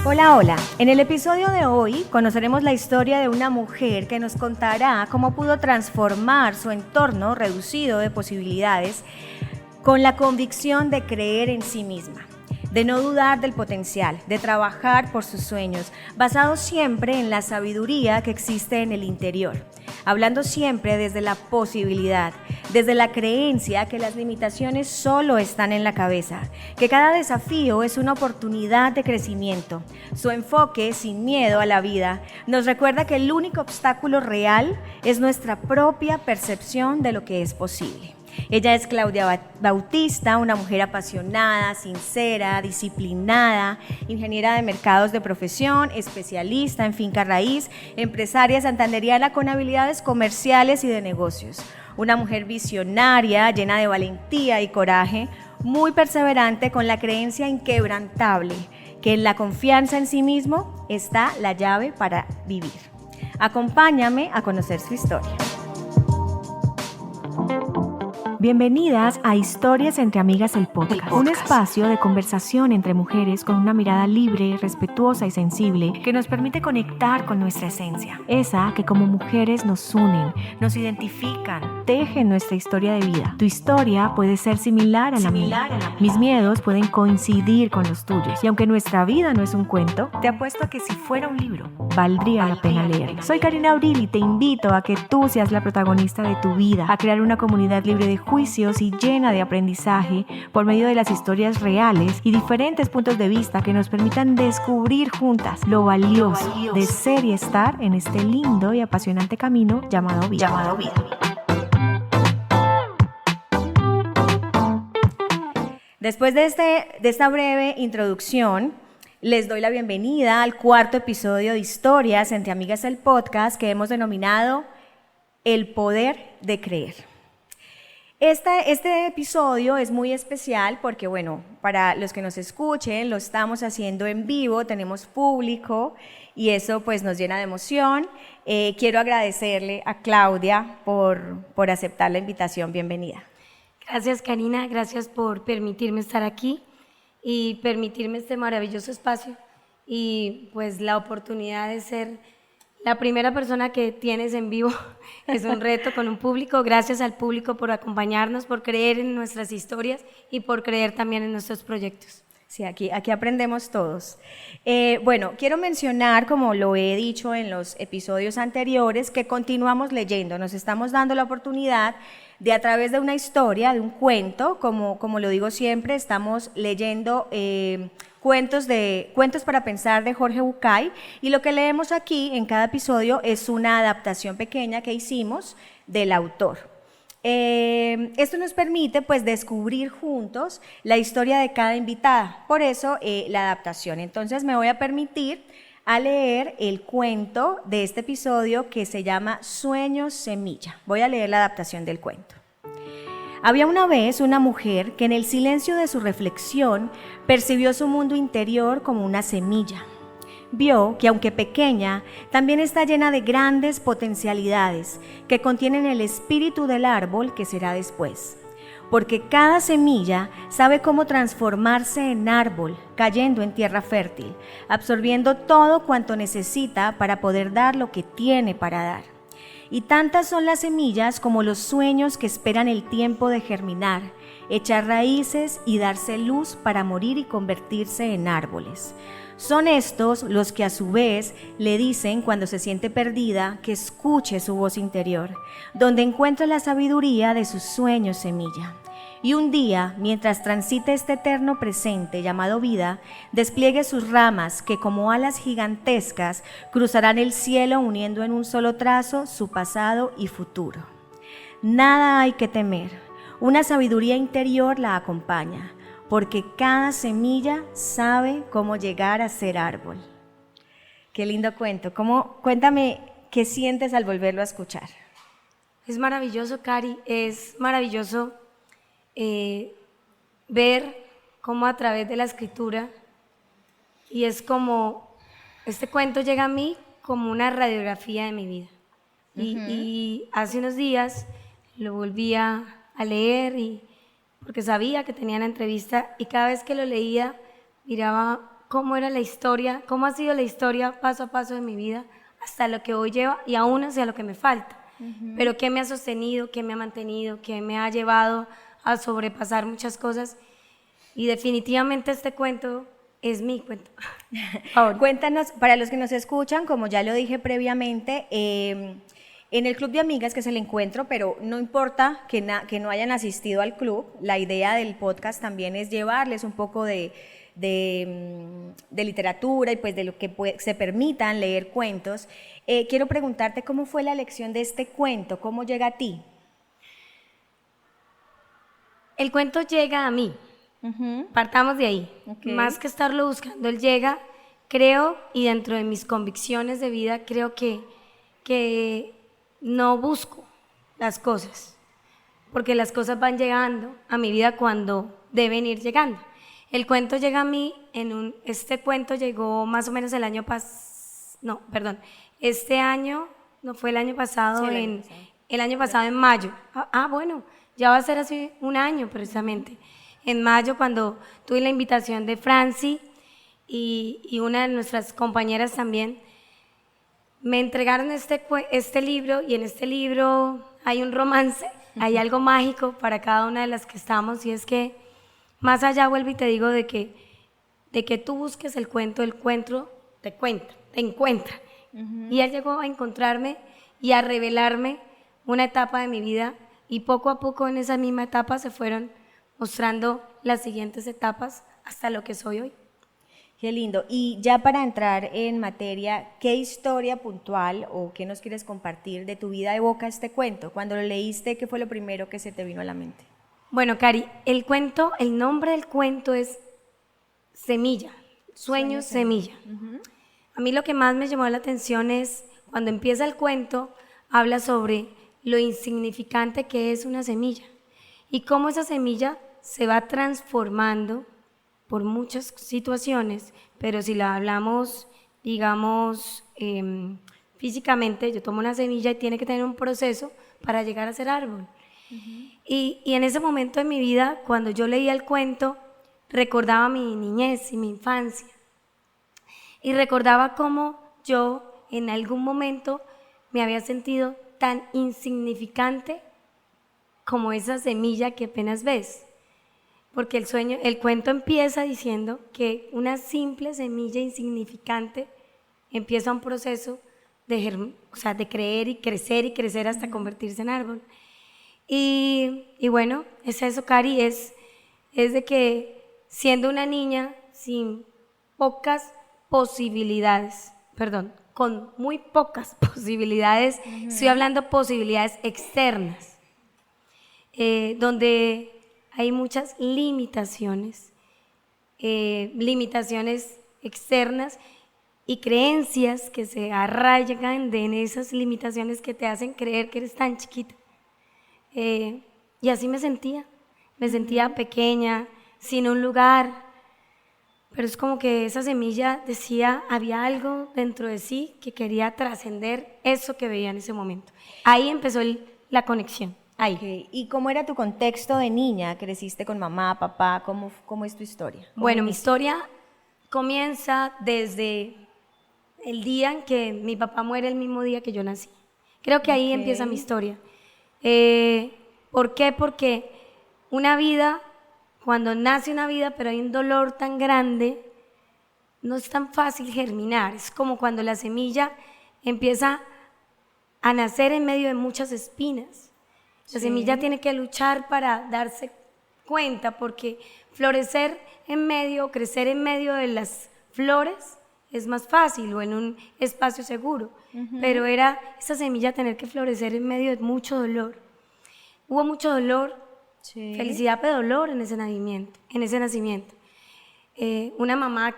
Hola, hola. En el episodio de hoy conoceremos la historia de una mujer que nos contará cómo pudo transformar su entorno reducido de posibilidades con la convicción de creer en sí misma, de no dudar del potencial, de trabajar por sus sueños, basado siempre en la sabiduría que existe en el interior, hablando siempre desde la posibilidad, desde la creencia que las limitaciones solo están en la cabeza, que cada desafío es una oportunidad de crecimiento. Su enfoque, sin miedo a la vida, nos recuerda que el único obstáculo real es nuestra propia percepción de lo que es posible. Ella es Claudia Bautista, una mujer apasionada, sincera, disciplinada, ingeniera de mercados de profesión, especialista en finca raíz, empresaria santanderiana con habilidades comerciales y de negocios. Una mujer visionaria, llena de valentía y coraje, muy perseverante con la creencia inquebrantable que en la confianza en sí mismo está la llave para vivir. Acompáñame a conocer su historia. Bienvenidas a Historias entre Amigas, el podcast, un espacio de conversación entre mujeres con una mirada libre, respetuosa y sensible que nos permite conectar con nuestra esencia, esa que como mujeres nos unen, nos identifican, tejen nuestra historia de vida. Tu historia puede ser similar a la mía. Mis miedos pueden coincidir con los tuyos y aunque nuestra vida no es un cuento, te apuesto a que si fuera un libro, valdría la pena leerlo. Soy Karina Abril y te invito a que tú seas la protagonista de tu vida, a crear una comunidad libre de juicios y llena de aprendizaje por medio de las historias reales y diferentes puntos de vista que nos permitan descubrir juntas lo valioso de ser y estar en este lindo y apasionante camino llamado vida. Después de esta breve introducción, les doy la bienvenida al cuarto episodio de Historias entre Amigas, el podcast que hemos denominado El Poder de Creer. Este episodio es muy especial porque, bueno, para los que nos escuchen, lo estamos haciendo en vivo, tenemos público y eso pues nos llena de emoción. Quiero agradecerle a Claudia por aceptar la invitación. Bienvenida. Gracias, Karina, gracias por permitirme estar aquí y permitirme este maravilloso espacio y pues la oportunidad de ser la primera persona que tienes en vivo. Es un reto con un público. Gracias al público por acompañarnos, por creer en nuestras historias y por creer también en nuestros proyectos. Sí, aquí aprendemos todos. Bueno, quiero mencionar, como lo he dicho en los episodios anteriores, que continuamos leyendo. Nos estamos dando la oportunidad de, a través de una historia, de un cuento, como lo digo siempre, estamos leyendo Cuentos para pensar de Jorge Bucay, y lo que leemos aquí en cada episodio es una adaptación pequeña que hicimos del autor. Esto nos permite pues descubrir juntos la historia de cada invitada, por eso la adaptación. Entonces me voy a permitir a leer el cuento de este episodio que se llama Sueños Semilla. Voy a leer la adaptación del cuento. Había una vez una mujer que en el silencio de su reflexión percibió su mundo interior como una semilla. Vio que aunque pequeña, también está llena de grandes potencialidades que contienen el espíritu del árbol que será después. Porque cada semilla sabe cómo transformarse en árbol, cayendo en tierra fértil, absorbiendo todo cuanto necesita para poder dar lo que tiene para dar. Y tantas son las semillas como los sueños que esperan el tiempo de germinar, echar raíces y darse luz para morir y convertirse en árboles. Son estos los que a su vez le dicen cuando se siente perdida que escuche su voz interior, donde encuentra la sabiduría de sus sueños semilla. Y un día, mientras transite este eterno presente llamado vida, despliegue sus ramas que como alas gigantescas cruzarán el cielo uniendo en un solo trazo su pasado y futuro. Nada hay que temer, una sabiduría interior la acompaña, porque cada semilla sabe cómo llegar a ser árbol. Qué lindo cuento. Cuéntame qué sientes al volverlo a escuchar. Es maravilloso, Cari, es maravilloso ver cómo a través de la escritura, y es como, este cuento llega a mí como una radiografía de mi vida. Y hace unos días lo volví a leer porque sabía que tenía una entrevista y cada vez que lo leía miraba cómo era la historia, cómo ha sido la historia paso a paso de mi vida hasta lo que hoy lleva y aún hacia lo que me falta. Pero qué me ha sostenido, qué me ha mantenido, qué me ha llevado a sobrepasar muchas cosas. Y definitivamente este cuento es mi cuento. Cuéntanos, para los que nos escuchan, como ya lo dije previamente, en el Club de Amigas, que es el encuentro, pero no importa que no hayan asistido al club, la idea del podcast también es llevarles un poco de literatura y pues de lo que se permitan leer cuentos. Quiero preguntarte cómo fue la elección de este cuento, cómo llega a ti. El cuento llega a mí, partamos de ahí. Okay. Más que estarlo buscando, él llega, creo, y dentro de mis convicciones de vida, creo que no busco las cosas, porque las cosas van llegando a mi vida cuando deben ir llegando. El cuento llega a mí este cuento llegó más o menos el año este año, no fue el año pasado, sí, el año pasado en mayo. Bueno, ya va a ser hace un año precisamente. En mayo, cuando tuve la invitación de Franci y una de nuestras compañeras también, me entregaron este libro, y en este libro hay un romance, hay algo mágico para cada una de las que estamos, y es que más allá, vuelvo y te digo, de que tú busques el cuento te encuentra. Y él llegó a encontrarme y a revelarme una etapa de mi vida, y poco a poco en esa misma etapa se fueron mostrando las siguientes etapas hasta lo que soy hoy. Qué lindo. Y ya para entrar en materia, ¿qué historia puntual o qué nos quieres compartir de tu vida evoca este cuento? Cuando lo leíste, ¿qué fue lo primero que se te vino a la mente? Bueno, Cari, el nombre del cuento es Semilla, Sueño Semilla. A mí lo que más me llamó la atención es cuando empieza el cuento, habla sobre lo insignificante que es una semilla y cómo esa semilla se va transformando por muchas situaciones, pero si la hablamos, digamos, físicamente, yo tomo una semilla y tiene que tener un proceso para llegar a ser árbol. Y en ese momento de mi vida, cuando yo leía el cuento, recordaba mi niñez y mi infancia. Y recordaba cómo yo en algún momento me había sentido tan insignificante como esa semilla que apenas ves. Porque el cuento empieza diciendo que una simple semilla insignificante empieza un proceso de creer y crecer hasta convertirse en árbol. Y bueno, es eso, Cari, es de que siendo una niña con muy pocas posibilidades, estoy hablando posibilidades externas, donde hay muchas limitaciones externas y creencias que se arraigan en esas limitaciones que te hacen creer que eres tan chiquita. Y así me sentía pequeña, sin un lugar, pero es como que esa semilla decía, había algo dentro de sí que quería trascender eso que veía en ese momento. Ahí empezó la conexión, ahí. Okay. ¿Y cómo era tu contexto de niña? ¿Creciste con mamá, papá? ¿Cómo es tu historia? Bueno, mi historia comienza desde el día en que mi papá muere, el mismo día que yo nací. Creo que ahí empieza mi historia. ¿Por qué? Porque cuando nace una vida, pero hay un dolor tan grande, no es tan fácil germinar. Es como cuando la semilla empieza a nacer en medio de muchas espinas. La semilla tiene que luchar para darse cuenta, porque crecer en medio de las flores es más fácil o en un espacio seguro, pero era esa semilla tener que florecer en medio de mucho dolor. Hubo mucho dolor, felicidad pero dolor en ese nacimiento. Una mamá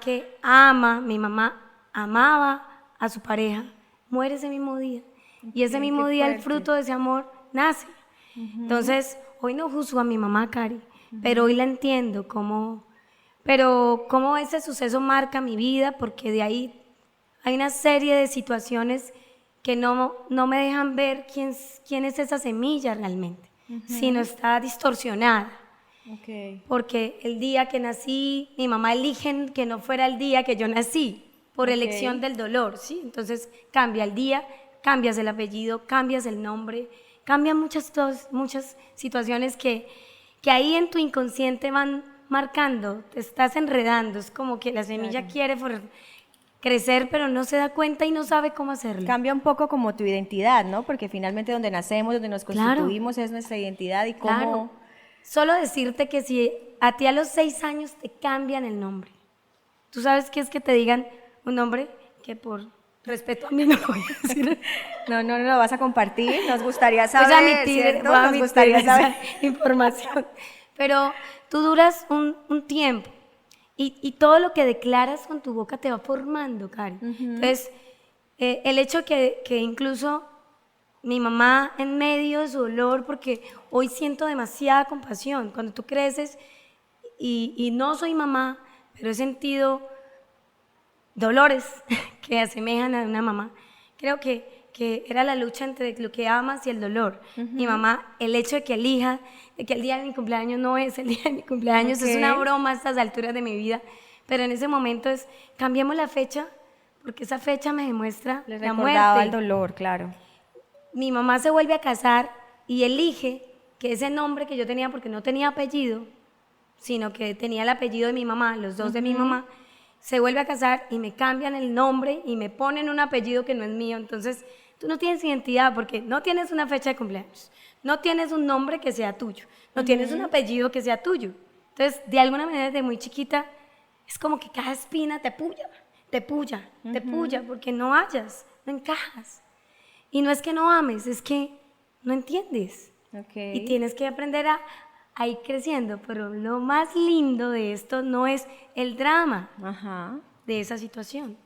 mi mamá amaba a su pareja, muere ese mismo día, y ese mismo día el fruto de ese amor nace. Entonces, hoy no juzgo a mi mamá, Cari, pero hoy la entiendo cómo ese suceso marca mi vida, porque de ahí hay una serie de situaciones que no me dejan ver quién es esa semilla realmente, sino está distorsionada. Ok. porque el día que nací, mi mamá eligen que no fuera el día que yo nací, por Ok. elección del dolor, ¿sí? Entonces cambia el día, cambias el apellido, cambias el nombre, cambian muchas situaciones que ahí en tu inconsciente van marcando, te estás enredando, es como que la semilla Claro. quiere crecer, pero no se da cuenta y no sabe cómo hacerlo. Cambia un poco como tu identidad, ¿no? Porque finalmente donde nacemos, donde nos Claro. constituimos es nuestra identidad y cómo... Claro. Solo decirte que si a ti a los 6 años te cambian el nombre, ¿tú sabes qué es que te digan un nombre que por respeto a mí no lo voy a decir? No, no, no lo vas a compartir, nos gustaría Voy saber, a admitir, ¿cierto? voy a Nos admitir gustaría esa saber. información. Pero tú duras un tiempo y todo lo que declaras con tu boca te va formando, Cari. Entonces, el hecho que incluso mi mamá en medio de su dolor, porque hoy siento demasiada compasión, cuando tú creces y no soy mamá, pero he sentido dolores que asemejan a una mamá. Creo que era la lucha entre lo que amas y el dolor. Mi mamá, el hecho de que elija, de que el día de mi cumpleaños no es el día de mi cumpleaños, es una Ok. broma a estas alturas de mi vida, pero en ese momento es, cambiemos la fecha, porque esa fecha me demuestra Les la recordaba muerte. el dolor, claro. Mi mamá se vuelve a casar y elige que ese nombre que yo tenía, porque no tenía apellido, sino que tenía el apellido de mi mamá, los dos de mi mamá, se vuelve a casar y me cambian el nombre y me ponen un apellido que no es mío. Entonces, tú no tienes identidad porque no tienes una fecha de cumpleaños, no tienes un nombre que sea tuyo, no tienes un apellido que sea tuyo. Entonces, de alguna manera, desde muy chiquita, es como que cada espina te puya, te puya, te puya, porque no hallas, no encajas. Y no es que no ames, es que no entiendes. Ok. Y tienes que aprender a ir creciendo, pero lo más lindo de esto no es el drama Ajá. de esa situación.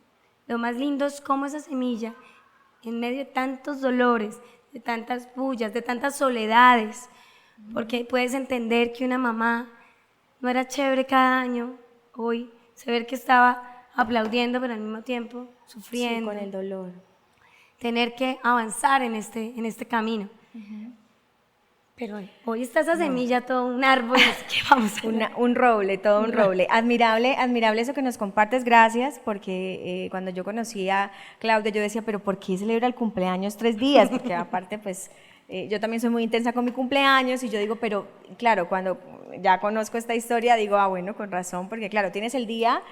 Lo más lindo es cómo esa semilla, en medio de tantos dolores, de tantas bullas, de tantas soledades, porque puedes entender que una mamá no era chévere cada año, hoy se ve que estaba aplaudiendo, pero al mismo tiempo Sí, sufriendo, con el dolor. tener que avanzar en este camino. Pero hoy está esa semilla, todo un árbol, así que vamos a Un roble, todo un Un roble. roble. Admirable, admirable eso que nos compartes, gracias, porque cuando yo conocí a Claudia yo decía, pero ¿por qué celebra el cumpleaños 3 días? Porque aparte, pues, yo también soy muy intensa con mi cumpleaños y yo digo, pero claro, cuando ya conozco esta historia digo, ah, bueno, con razón, porque claro, tienes el día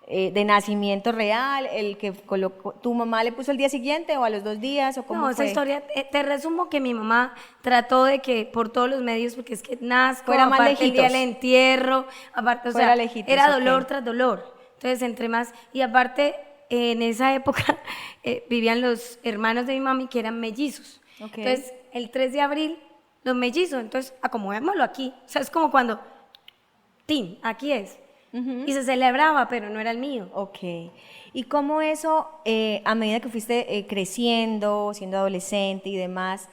de nacimiento real, el que colocó, ¿tu mamá le puso el día siguiente o a los 2 días o cómo No, esa fue? historia, te resumo que mi mamá trató de que por todos los medios, porque es que nazco, Fuera más aparte el día del lejitos. entierro, aparte, o Fuera sea, lejitos, era ok. dolor tras dolor. Entonces, entre más, y aparte, en esa época vivían los hermanos de mi mami que eran mellizos. Ok. Entonces, el 3 de abril, los mellizos, entonces, acomodémoslo aquí. O sea, es como cuando, ¡tin! Aquí es. Y se celebraba, pero no era el mío. Ok. ¿Y cómo eso, a medida que fuiste creciendo, siendo adolescente y demás,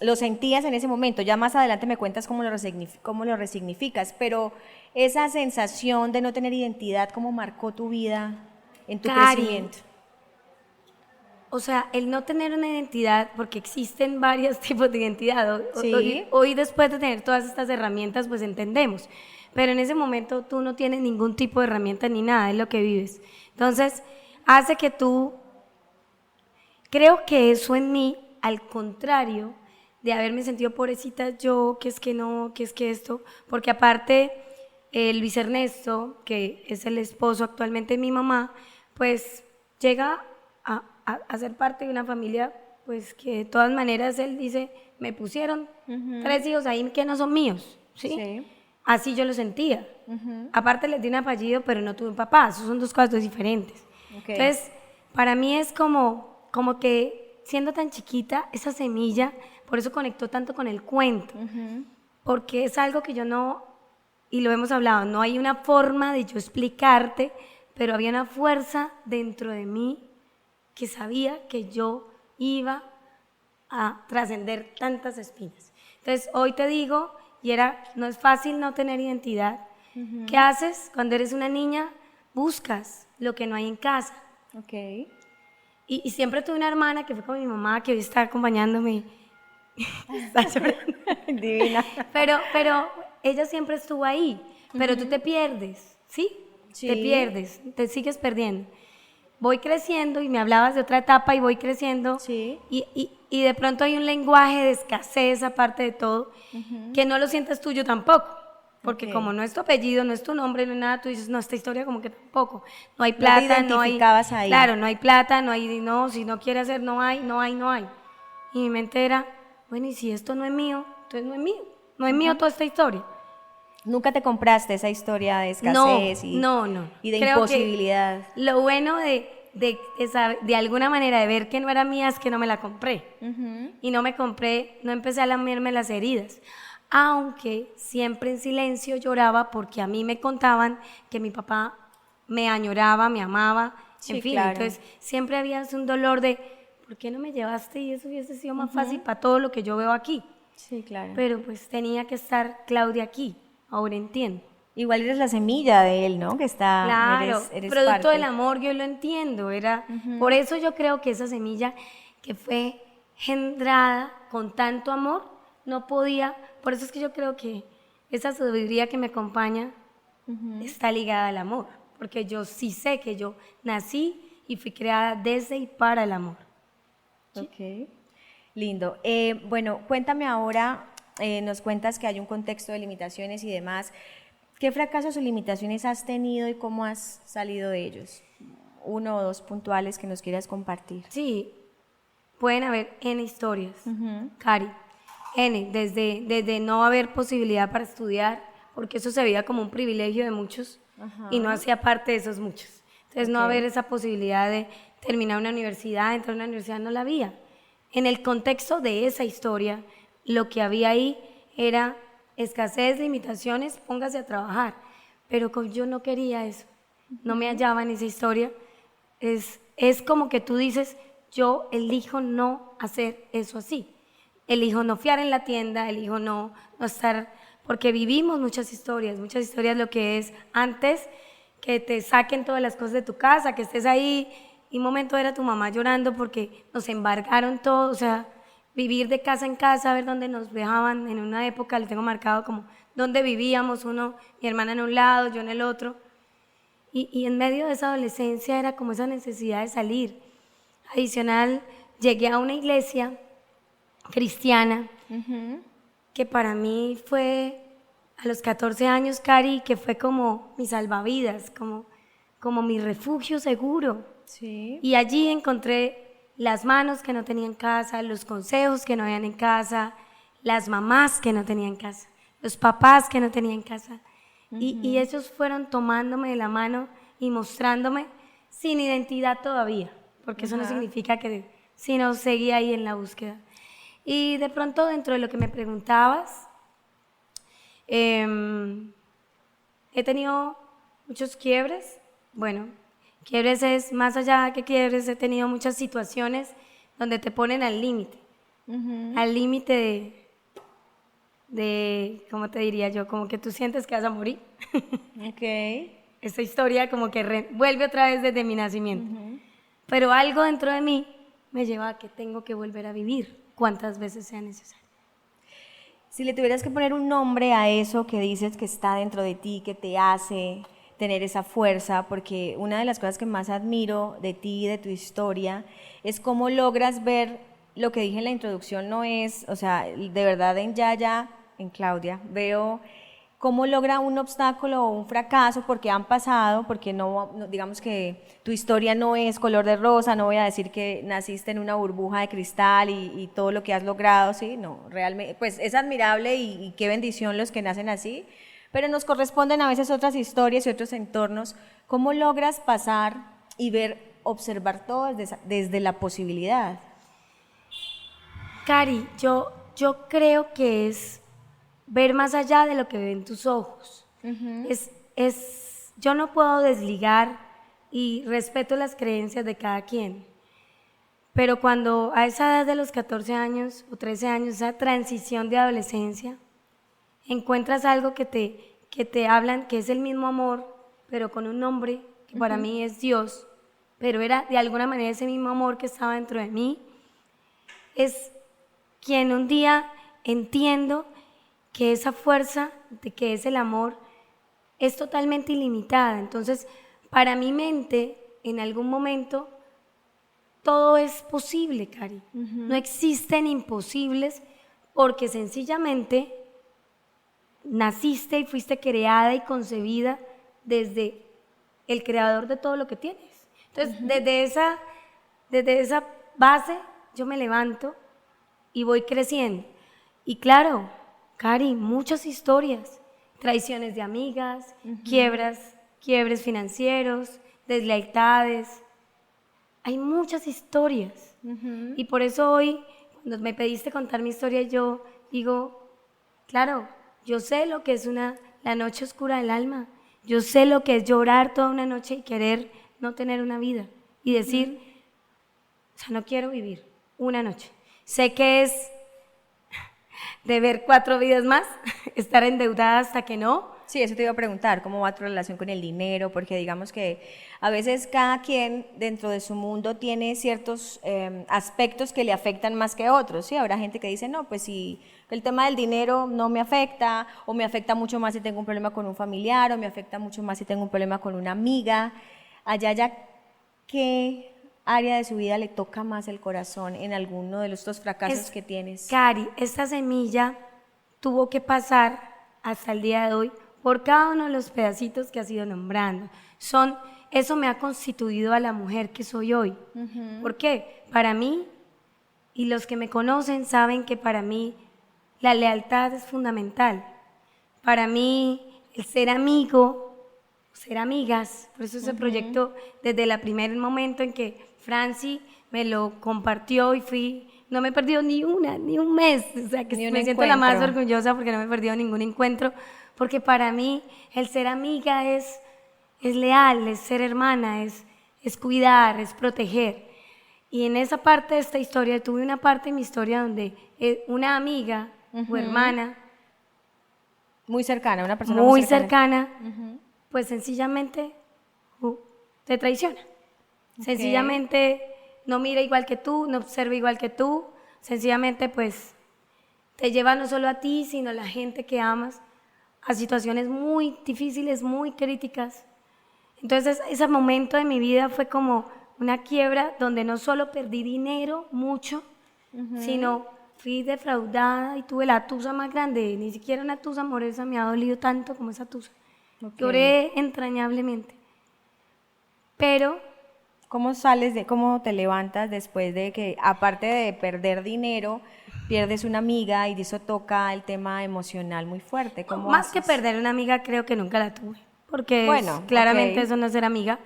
lo sentías en ese momento? Ya más adelante me cuentas cómo lo resignificas, pero esa sensación de no tener identidad, ¿cómo marcó tu vida en tu Cari, crecimiento? o sea, el no tener una identidad, porque existen varios tipos de identidad. Sí. Hoy después de tener todas estas herramientas, pues entendemos. Pero en ese momento tú no tienes ningún tipo de herramienta ni nada, es lo que vives. Entonces, hace que tú, creo que eso en mí, al contrario de haberme sentido pobrecita yo, que es que no, que es que esto, porque aparte Luis Ernesto, que es el esposo actualmente de mi mamá, pues llega a ser parte de una familia, pues que de todas maneras él dice, me pusieron 3 hijos ahí que no son míos, ¿sí? Sí. Así yo lo sentía. Aparte les di un apellido, pero no tuve un papá, eso son dos cosas diferentes. Ok. Entonces, para mí es como que siendo tan chiquita, esa semilla, por eso conectó tanto con el cuento, porque es algo que yo no, y lo hemos hablado, no hay una forma de yo explicarte, pero había una fuerza dentro de mí que sabía que yo iba a trascender tantas espinas. Entonces, hoy te digo, no es fácil no tener identidad. ¿Qué haces cuando eres una niña? Buscas lo que no hay en casa. Ok. Y siempre tuve una hermana que fue con mi mamá, que hoy está acompañándome, Está llorando. Divina. Pero ella siempre estuvo ahí, pero tú te pierdes, ¿sí? Sí. Te pierdes, te sigues perdiendo. Voy creciendo y me hablabas de otra etapa y voy creciendo Sí. y de pronto hay un lenguaje de escasez aparte de todo que no lo sientes tuyo tampoco. Porque Ok. como no es tu apellido, no es tu nombre, no es nada, tú dices, no, esta historia como que tampoco. No hay te plata, no hay... identificabas ahí. Claro, no hay plata, no hay... No, si no quiere hacer, no hay, no hay, no hay. Y mi mente era, bueno, y si esto no es mío, entonces no es mío. No es mío toda esta historia. Nunca te compraste esa historia de No, escasez no. y de Creo que imposibilidad. lo bueno de alguna manera de ver que no era mía es que no me la compré. Y no me compré, no empecé a lamerme las heridas. Aunque siempre en silencio lloraba porque a mí me contaban que mi papá me añoraba, me amaba, Sí, en fin. claro. Entonces siempre había un dolor de, ¿por qué no me llevaste? Y eso hubiese sido más fácil para todo lo que yo veo aquí. Sí, claro. Pero pues tenía que estar Claudia aquí, ahora entiendo. Igual eres la semilla de él, ¿no? Que está, Claro, eres producto parte. del amor, yo lo entiendo, era, por eso yo creo que esa semilla que fue gendrada con tanto amor, no podía, por eso es que yo creo que esa sabiduría que me acompaña está ligada al amor, porque yo sí sé que yo nací y fui creada desde y para el amor. Ok, lindo. Bueno, cuéntame ahora, nos cuentas que hay un contexto de limitaciones y demás. ¿Qué fracasos o limitaciones has tenido y cómo has salido de ellos? Uno o dos puntuales que nos quieras compartir. Sí, pueden haber N historias, Cari, N, desde no haber posibilidad para estudiar, porque eso se veía como un privilegio de muchos y no hacía parte de esos muchos. Entonces no Ok. haber esa posibilidad de terminar una universidad, entrar a una universidad, no la había. En el contexto de esa historia, lo que había ahí era escasez, limitaciones, póngase a trabajar. Pero yo no quería eso, no me hallaba en esa historia. Es como que tú dices, yo elijo no hacer eso así. Elijo no fiar en la tienda, elijo no estar, porque vivimos muchas historias lo que es antes que te saquen todas las cosas de tu casa, que estés ahí, y un momento era tu mamá llorando porque nos embargaron todo, o sea, vivir de casa en casa, a ver dónde nos dejaban, en una época lo tengo marcado como dónde vivíamos, mi hermana en un lado, yo en el otro, y en medio de esa adolescencia era como esa necesidad de salir. Adicional, llegué a una iglesia cristiana que para mí fue a los 14 años, Cari, que fue como mi salvavidas, como mi refugio seguro. Sí. Y allí encontré las manos que no tenía en casa, los consejos que no habían en casa, las mamás que no tenía en casa, los papás que no tenía en casa. Y ellos fueron tomándome de la mano y mostrándome sin identidad todavía, porque eso no significa que, sino seguía ahí en la búsqueda. Y de pronto dentro de lo que me preguntabas, he tenido muchos quiebres. Bueno, quiebres es más allá que quiebres, he tenido muchas situaciones donde te ponen al límite de, ¿cómo te diría yo? Como que tú sientes que vas a morir. Ok. Esta historia como que vuelve otra vez desde mi nacimiento. Pero algo dentro de mí me lleva a que tengo que volver a vivir cuantas veces sea necesario. Si le tuvieras que poner un nombre a eso que dices que está dentro de ti, que te hace tener esa fuerza, porque una de las cosas que más admiro de ti y de tu historia es cómo logras ver lo que dije en la introducción, no es, o sea, de verdad en Yaya, en Claudia, veo cómo logra un obstáculo o un fracaso, porque han pasado, porque digamos que tu historia no es color de rosa, no voy a decir que naciste en una burbuja de cristal y todo lo que has logrado, sí, no, realmente, pues es admirable y qué bendición los que nacen así, pero nos corresponden a veces otras historias y otros entornos. ¿Cómo logras pasar y observar todo desde la posibilidad? Cari, yo creo que es ver más allá de lo que ven tus ojos. Yo no puedo desligar y respeto las creencias de cada quien, pero cuando a esa edad de los 14 años o 13 años, esa transición de adolescencia, encuentras algo que te hablan, que es el mismo amor, pero con un nombre que para mí es Dios, pero era de alguna manera ese mismo amor que estaba dentro de mí, quien un día entiendo que esa fuerza de que es el amor es totalmente ilimitada. Entonces, para mi mente, en algún momento, todo es posible, Cari. No existen imposibles porque sencillamente naciste y fuiste creada y concebida desde el creador de todo lo que tienes. Entonces, desde esa base, yo me levanto y voy creciendo. Y claro, Cari, muchas historias, traiciones de amigas, quiebres financieros, deslealtades. Hay muchas historias. Y por eso hoy, cuando me pediste contar mi historia, yo digo, claro, yo sé lo que es la noche oscura del alma. Yo sé lo que es llorar toda una noche y querer no tener una vida. Y decir, o sea, no quiero vivir una noche. Sé que es deber 4 vidas más, estar endeudada hasta que no. Sí, eso te iba a preguntar, ¿cómo va tu relación con el dinero? Porque digamos que a veces cada quien dentro de su mundo tiene ciertos aspectos que le afectan más que otros, ¿sí? Habrá gente que dice, no, pues si el tema del dinero no me afecta, o me afecta mucho más si tengo un problema con un familiar, o me afecta mucho más si tengo un problema con una amiga. Allá ya, ¿qué área de su vida le toca más el corazón en alguno de estos fracasos que tienes? Cari, esta semilla tuvo que pasar hasta el día de hoy por cada uno de los pedacitos que has ido nombrando. Eso me ha constituido a la mujer que soy hoy. ¿Por qué? Para mí, y los que me conocen saben que para mí la lealtad es fundamental. Para mí, el ser amigo, ser amigas, por eso ese proyecto, desde el primer momento en que Franci me lo compartió y no me he perdido ni un mes, o sea, que me siento la más orgullosa porque no me he perdido ningún encuentro, porque para mí el ser amiga es leal, es ser hermana, es cuidar, es proteger. Y en esa parte de esta historia, tuve una parte en mi historia donde una amiga o hermana muy cercana, una persona muy cercana, pues sencillamente te traiciona. Sencillamente no mira igual que tú, no observa igual que tú, sencillamente pues te lleva no solo a ti, sino a la gente que amas, a situaciones muy difíciles, muy críticas. Entonces ese momento de mi vida fue como una quiebra donde no solo perdí dinero, mucho, sino fui defraudada y tuve la tusa más grande, ni siquiera una tusa amorosa me ha dolido tanto como esa tusa. Lloré entrañablemente. Pero cómo te levantas después de que, aparte de perder dinero, pierdes una amiga y eso toca el tema emocional muy fuerte? Más que perder una amiga, creo que nunca la tuve, porque claramente eso no es ser amiga,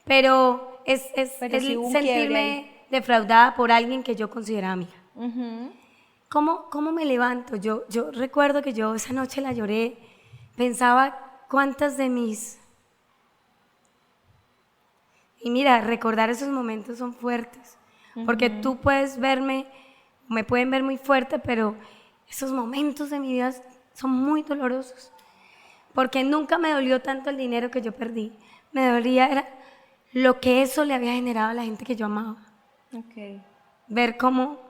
pero es sí sentirme defraudada por alguien que yo consideraba amiga. ¿Cómo me levanto? Yo recuerdo que yo esa noche la lloré, pensaba cuántas de mis... Y mira, recordar esos momentos son fuertes, porque tú puedes verme, me pueden ver muy fuerte, pero esos momentos de mi vida son muy dolorosos, porque nunca me dolió tanto el dinero que yo perdí, me dolía era lo que eso le había generado a la gente que yo amaba. Ver cómo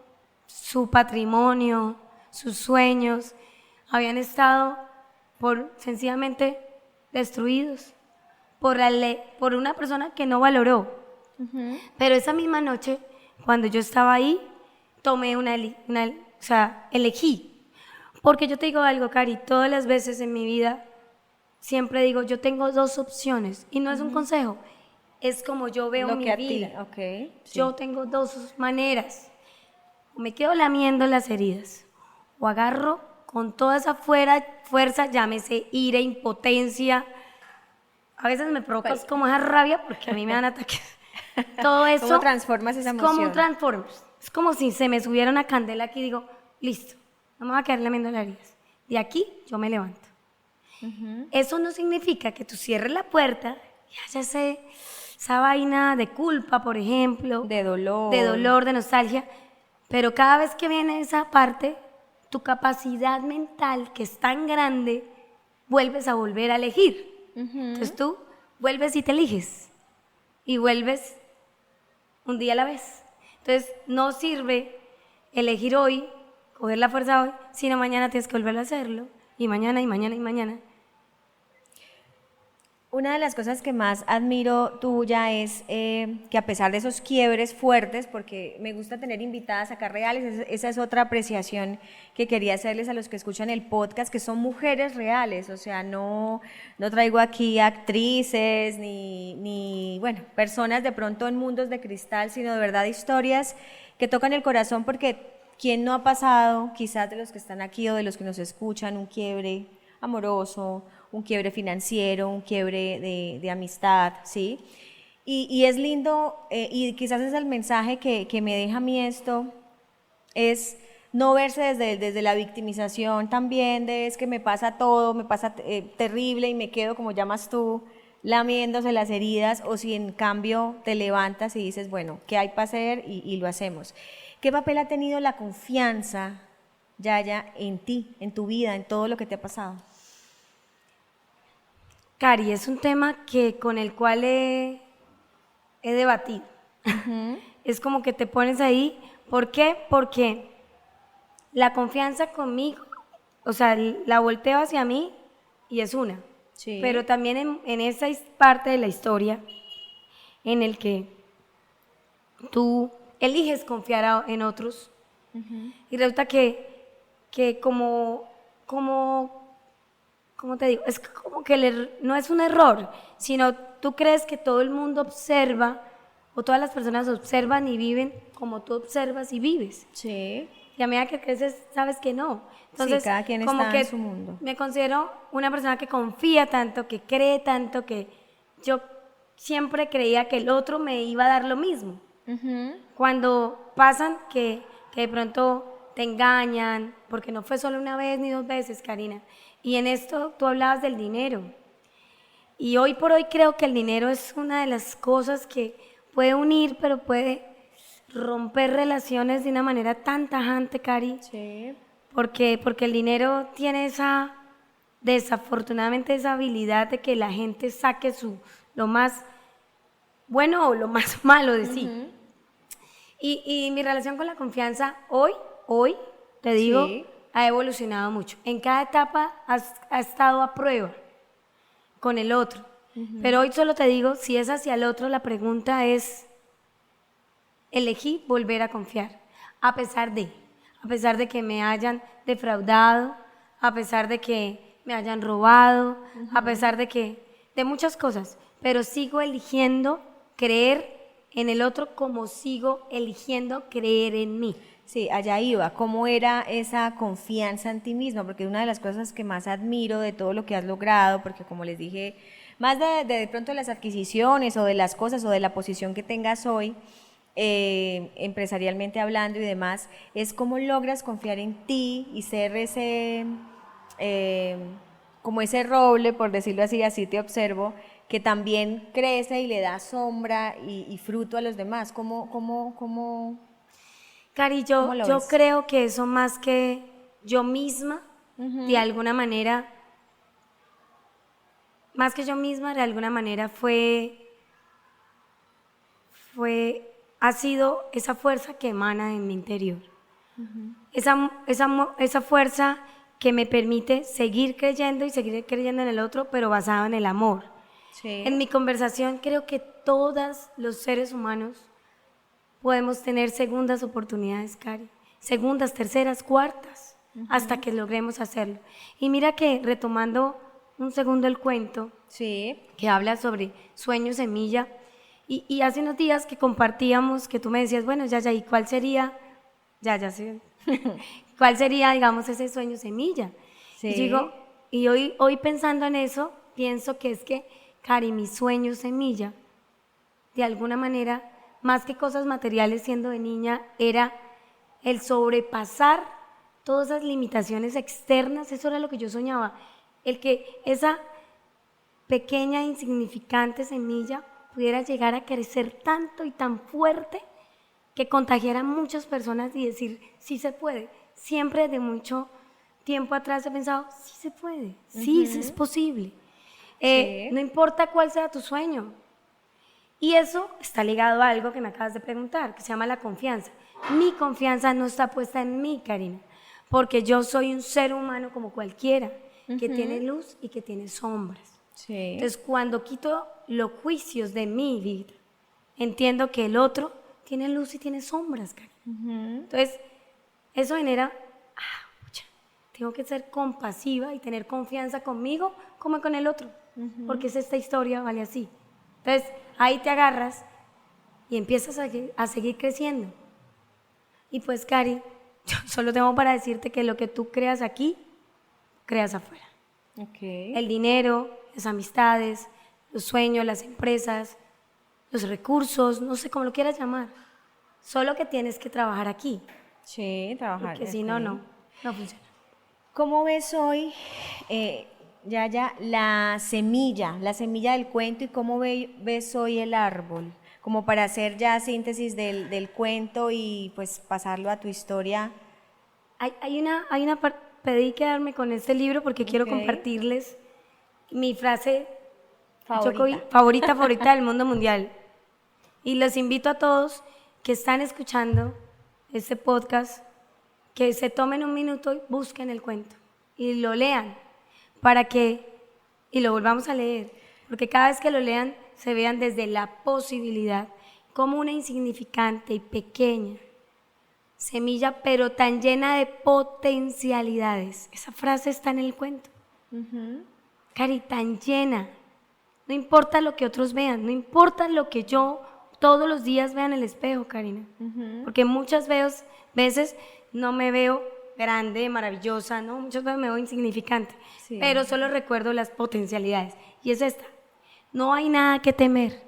su patrimonio, sus sueños habían estado sencillamente destruidos por una persona que no valoró. Pero esa misma noche, cuando yo estaba ahí, tomé elegí. Porque yo te digo algo, Cari, todas las veces en mi vida siempre digo, yo tengo 2 opciones, y no es un consejo, es como yo veo mi vida. Yo tengo 2 maneras. O me quedo lamiendo las heridas, o agarro con toda esa fuerza, llámese ira, impotencia. A veces me provoca como esa rabia porque a mí me dan ataques. Todo eso. ¿Cómo transformas esa emoción? ¿Cómo transformas? Es como si se me subiera una candela aquí y digo, listo, no me voy a quedar lamiendo las heridas. De aquí yo me levanto. Eso no significa que tú cierres la puerta y haya esa vaina de culpa, por ejemplo. De dolor, de nostalgia. Pero cada vez que viene esa parte, tu capacidad mental, que es tan grande, vuelves a volver a elegir. Entonces tú vuelves y te eliges. Y vuelves un día a la vez. Entonces no sirve elegir hoy coger la fuerza hoy, sino mañana tienes que volver a hacerlo, y mañana, y mañana, y mañana. Una de las cosas que más admiro tuya es que a pesar de esos quiebres fuertes, porque me gusta tener invitadas acá reales, esa es otra apreciación que quería hacerles a los que escuchan el podcast, que son mujeres reales, o sea, no traigo aquí actrices ni bueno, personas de pronto en mundos de cristal, sino de verdad historias que tocan el corazón, porque ¿quién no ha pasado, quizás de los que están aquí o de los que nos escuchan, un quiebre amoroso, un quiebre financiero, un quiebre de amistad, ¿sí? Y es lindo, y quizás es el mensaje que me deja a mí esto, es no verse desde la victimización también, de es que me pasa todo, me pasa terrible y me quedo, como llamas tú, lamiéndose las heridas, o si en cambio te levantas y dices, bueno, ¿qué hay para hacer? Y lo hacemos. ¿Qué papel ha tenido la confianza, Yaya, en ti, en tu vida, en todo lo que te ha pasado? Cari, es un tema con el cual he debatido. Es como que te pones ahí. ¿Por qué? Porque la confianza conmigo, o sea, la volteo hacia mí y es una. Sí. Pero también en esa parte de la historia en el que tú eliges confiar en otros y resulta que como ¿cómo te digo? Es como que no es un error, sino tú crees que todo el mundo observa o todas las personas observan y viven como tú observas y vives. Sí. Y a medida que creces, sabes que no. Entonces, sí, cada quien como está que en su mundo. me considero una persona que confía tanto, que cree tanto, que yo siempre creía que el otro me iba a dar lo mismo. Cuando pasan que de pronto te engañan, porque no fue solo una vez ni dos veces, Karina. Y en esto tú hablabas del dinero. Y hoy por hoy creo que el dinero es una de las cosas que puede unir, pero puede romper relaciones de una manera tan tajante, Cari. Sí. Porque el dinero tiene desafortunadamente esa habilidad de que la gente saque lo más bueno o lo más malo de sí. Y mi relación con la confianza hoy, te digo, Sí. ha evolucionado mucho. En cada etapa ha estado a prueba con el otro. Pero hoy solo te digo, si es hacia el otro, la pregunta es, elegí volver a confiar, a pesar de que me hayan defraudado, a pesar de que me hayan robado, a pesar de muchas cosas, pero sigo eligiendo creer en el otro como sigo eligiendo creer en mí. Sí, allá iba. ¿Cómo era esa confianza en ti misma? Porque una de las cosas que más admiro de todo lo que has logrado, porque como les dije, más de pronto de las adquisiciones o de las cosas o de la posición que tengas hoy, empresarialmente hablando y demás, es cómo logras confiar en ti y ser ese, como ese roble, por decirlo así, así te observo, que también crece y le da sombra y fruto a los demás. ¿Cómo Cari, ¿Cómo lo yo ves? creo que eso más que yo misma, de alguna manera, más que yo misma, de alguna manera ha sido esa fuerza que emana en mi interior. Esa fuerza que me permite seguir creyendo y seguir creyendo en el otro, pero basado en el amor. Sí. En mi conversación creo que todos los seres humanos podemos tener segundas oportunidades, Cari. Segundas, terceras, cuartas, hasta que logremos hacerlo. Y mira que retomando un segundo el cuento, Sí. que habla sobre sueño semilla, y hace unos días que compartíamos, que tú me decías, bueno, ya, ¿y cuál sería? Ya, sí. ¿Cuál sería, digamos, ese sueño semilla? Sí. Y digo, y hoy pensando en eso, pienso que es que, Cari, mi sueño semilla, de alguna manera, más que cosas materiales siendo de niña, era el sobrepasar todas esas limitaciones externas. Eso era lo que yo soñaba, el que esa pequeña insignificante semilla pudiera llegar a crecer tanto y tan fuerte que contagiara a muchas personas y decir, sí se puede. Siempre desde mucho tiempo atrás he pensado, sí se puede, sí, es posible. Sí. No importa cuál sea tu sueño. Y eso está ligado a algo que me acabas de preguntar, que se llama la confianza. Mi confianza no está puesta en mí, Karina, porque yo soy un ser humano como cualquiera, que tiene luz y que tiene sombras. Sí. Entonces, cuando quito los juicios de mi vida, entiendo que el otro tiene luz y tiene sombras, Karen. Entonces, eso genera, pucha, tengo que ser compasiva y tener confianza conmigo como con el otro, porque es esta historia, vale así. Entonces, ahí te agarras y empiezas a seguir creciendo. Y pues, Cari, yo solo tengo para decirte que lo que tú creas aquí, creas afuera. Okay. El dinero, las amistades, los sueños, las empresas, los recursos, no sé cómo lo quieras llamar. Solo que tienes que trabajar aquí, Sí, trabajar. porque si no, no funciona. ¿Cómo ves hoy, Yaya, la semilla del cuento y cómo ves hoy el árbol? Como para hacer ya síntesis del cuento y pues pasarlo a tu historia. Pedí quedarme con este libro porque quiero compartirles mi frase favorita del mundo mundial. Y los invito a todos que están escuchando este podcast, que se tomen un minuto y busquen el cuento y lo lean y lo volvamos a leer, porque cada vez que lo lean se vean desde la posibilidad, como una insignificante y pequeña semilla, pero tan llena de potencialidades. Esa frase está en el cuento. Cari, tan llena. No importa lo que otros vean, no importa lo que yo todos los días vea en el espejo, Karina. Porque muchas veces no me veo grande, maravillosa, ¿no? Muchas veces me veo insignificante, pero solo recuerdo las potencialidades. Y es esta: no hay nada que temer.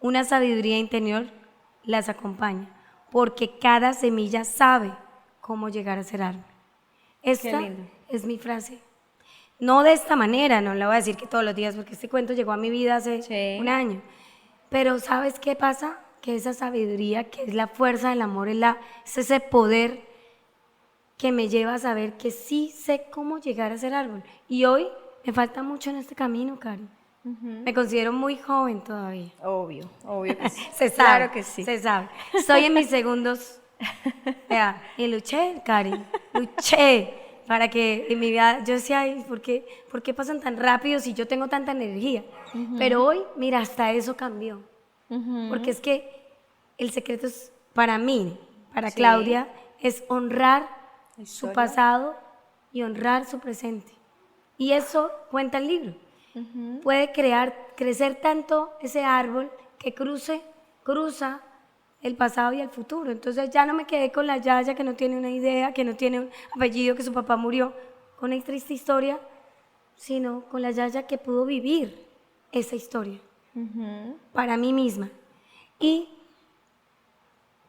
Una sabiduría interior las acompaña, porque cada semilla sabe cómo llegar a ser árbol. Esta es mi frase. No de esta manera, no la voy a decir que todos los días, porque este cuento llegó a mi vida hace un año. Pero ¿sabes qué pasa? Que esa sabiduría, que es la fuerza del amor, es ese poder que me lleva a saber que sí sé cómo llegar a ser árbol. Y hoy me falta mucho en este camino, Cari. Me considero muy joven todavía. Obvio que sí. Se sabe, claro que sí. Se sabe. Estoy en mis segundos. Vea, y luché, Cari, luché para que en mi vida, yo decía, ay, ¿por qué pasan tan rápido si yo tengo tanta energía? Pero hoy, mira, hasta eso cambió. Porque es que el secreto es, para mí, para Claudia, es honrar su pasado y honrar su presente. Y eso cuenta el libro. Puede crecer tanto ese árbol que cruza el pasado y el futuro. Entonces ya no me quedé con la Yaya que no tiene una idea, que no tiene un apellido, que su papá murió con una triste historia, sino con la Yaya que pudo vivir esa historia para mí misma. Y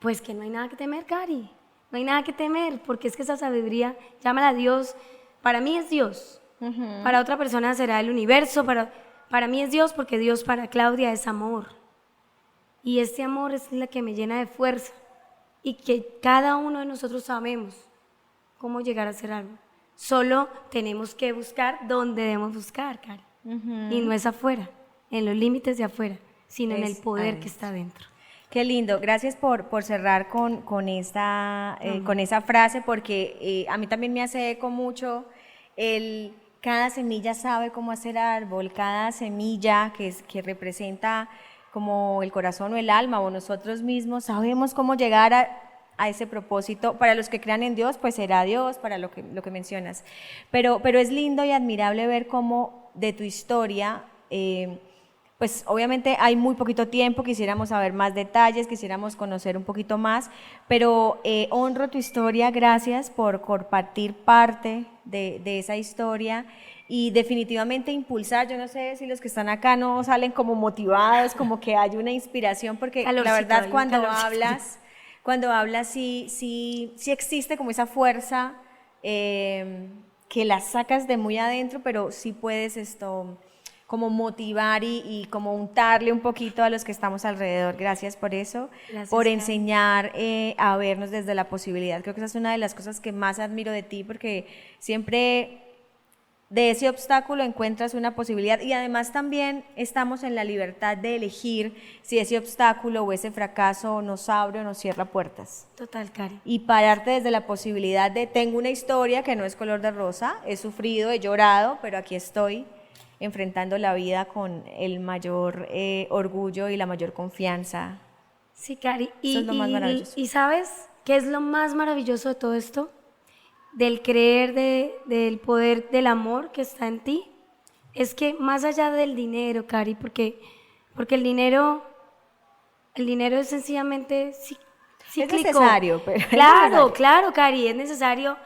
pues que no hay nada que temer, Cari, no hay nada que temer, porque es que esa sabiduría, llámala a Dios, para mí es Dios. Para otra persona será el universo, para mí es Dios, porque Dios para Claudia es amor. Y este amor es la que me llena de fuerza, y que cada uno de nosotros sabemos cómo llegar a ser algo. Solo tenemos que buscar donde debemos buscar, Cari. Y no es afuera, en los límites de afuera, sino en el poder que está dentro. Qué lindo, gracias por cerrar con esa frase, porque a mí también me hace eco mucho cada semilla sabe cómo hacer árbol, cada semilla que representa como el corazón o el alma o nosotros mismos, sabemos cómo llegar a ese propósito. Para los que crean en Dios, pues será Dios, para lo que mencionas. Pero es lindo y admirable ver cómo de tu historia, pues obviamente hay muy poquito tiempo, quisiéramos saber más detalles, quisiéramos conocer un poquito más, pero honro tu historia, gracias por compartir parte de esa historia y definitivamente impulsar. Yo no sé si los que están acá no salen como motivados, como que hay una inspiración, porque la verdad cuando hablas sí existe como esa fuerza que la sacas de muy adentro, pero sí puedes como motivar y como untarle un poquito a los que estamos alrededor. Gracias por eso, por enseñar a vernos desde la posibilidad. Creo que esa es una de las cosas que más admiro de ti, porque siempre de ese obstáculo encuentras una posibilidad y además también estamos en la libertad de elegir si ese obstáculo o ese fracaso nos abre o nos cierra puertas. Total, Cari. Y pararte desde la posibilidad de tengo una historia que no es color de rosa, he sufrido, he llorado, pero aquí estoy enfrentando la vida con el mayor orgullo y la mayor confianza. Sí, Cari. Eso es lo más maravilloso. ¿Y sabes qué es lo más maravilloso de todo esto? Del creer, del poder, del amor que está en ti, es que más allá del dinero, Cari, porque el dinero es sencillamente cíclico. Es necesario, pero Claro, Cari, es necesario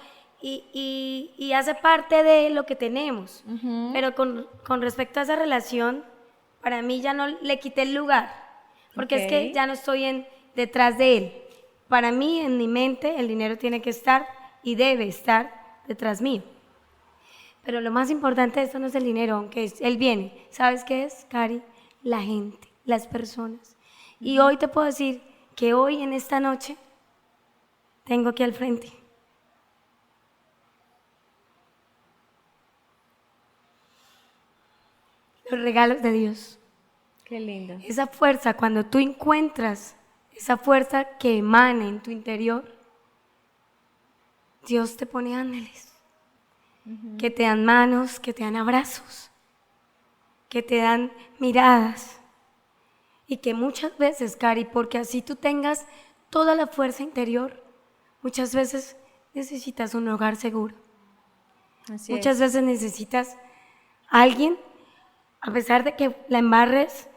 y hace parte de lo que tenemos. Pero con respecto a esa relación, para mí ya no le quité el lugar, porque es que ya no estoy detrás de él. Para mí, en mi mente, el dinero tiene que estar y debe estar detrás mío. Pero lo más importante de esto no es el dinero, aunque él viene. ¿Sabes qué es, Cari? La gente, las personas. Y hoy te puedo decir que hoy, en esta noche, tengo aquí al frente los regalos de Dios. Qué lindo. Esa fuerza, cuando tú encuentras esa fuerza que emana en tu interior, Dios te pone ángeles, que te dan manos, que te dan abrazos, que te dan miradas. Y que muchas veces, Cari, porque así tú tengas toda la fuerza interior, muchas veces necesitas un hogar seguro. Muchas veces necesitas a alguien, a pesar de que la embarres,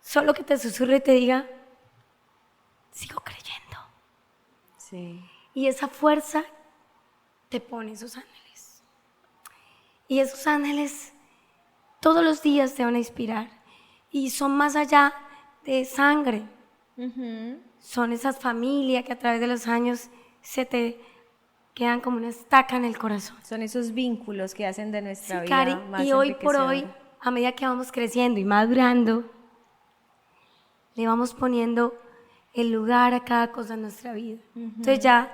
solo que te susurre y te diga, sigo creyendo. Sí. Y esa fuerza te pone esos ángeles. Y esos ángeles todos los días te van a inspirar. Y son más allá de sangre. Son esas familias que a través de los años se te quedan como una estaca en el corazón. Son esos vínculos que hacen de nuestra vida Cari, más y hoy por hoy, enriquecedora. a medida que vamos creciendo y madurando, le vamos poniendo el lugar a cada cosa en nuestra vida. Entonces ya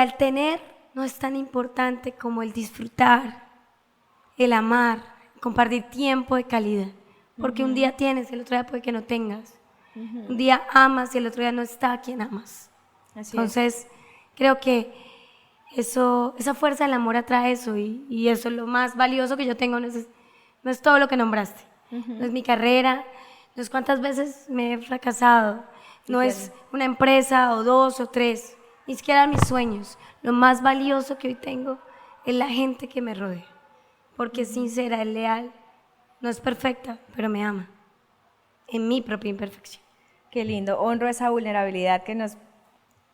el tener no es tan importante como el disfrutar, el amar, compartir tiempo de calidad. Porque un día tienes, el otro día puede que no tengas. Un día amas y el otro día no está quien amas. Entonces, creo que esa fuerza del amor atrae eso y eso es lo más valioso que yo tengo. No es todo lo que nombraste. No es mi carrera, no es cuántas veces me he fracasado, no es una empresa o 2 o 3, ni siquiera mis sueños. Lo más valioso que hoy tengo es la gente que me rodea, porque es sincera, es leal, no es perfecta, pero me ama, en mi propia imperfección. Qué lindo, honro esa vulnerabilidad que nos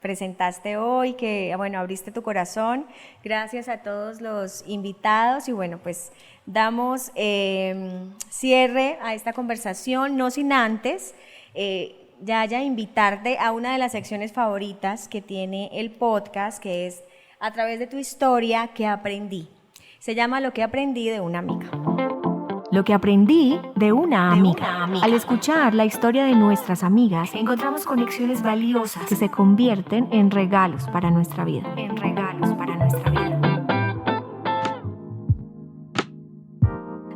presentaste hoy, que bueno, abriste tu corazón. Gracias a todos los invitados y bueno, pues damos cierre a esta conversación, no sin antes Yaya invitarte a una de las secciones favoritas que tiene el podcast, que es A través de tu historia, ¿qué aprendí? Se llama Lo que aprendí de una amiga. Lo que aprendí de una amiga. Al escuchar la historia de nuestras amigas, encontramos conexiones valiosas que se convierten en regalos para nuestra vida.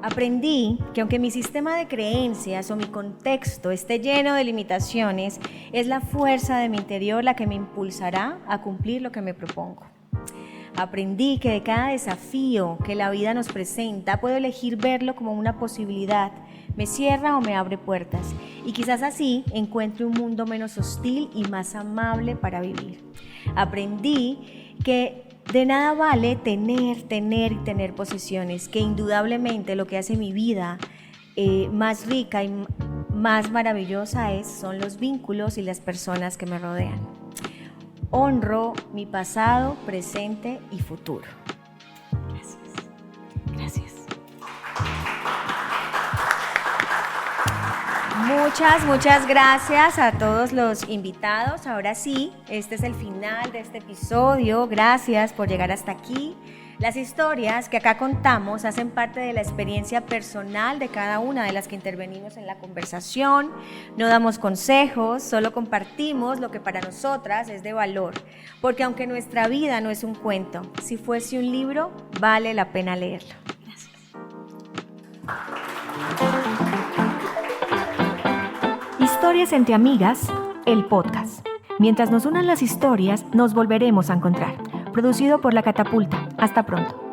Aprendí que aunque mi sistema de creencias o mi contexto esté lleno de limitaciones, es la fuerza de mi interior la que me impulsará a cumplir lo que me propongo. Aprendí que de cada desafío que la vida nos presenta puedo elegir verlo como una posibilidad, me cierra o me abre puertas y quizás así encuentre un mundo menos hostil y más amable para vivir. Aprendí que de nada vale tener posesiones, que indudablemente lo que hace mi vida más rica y más maravillosa son los vínculos y las personas que me rodean. Honro mi pasado, presente y futuro. Gracias. Muchas gracias a todos los invitados. Ahora sí, este es el final de este episodio. Gracias por llegar hasta aquí. Las historias que acá contamos hacen parte de la experiencia personal de cada una de las que intervenimos en la conversación. No damos consejos, solo compartimos lo que para nosotras es de valor. Porque aunque nuestra vida no es un cuento, si fuese un libro, vale la pena leerlo. Gracias. Historias entre amigas, el podcast. Mientras nos unan las historias, nos volveremos a encontrar. Producido por La Catapulta. Hasta pronto.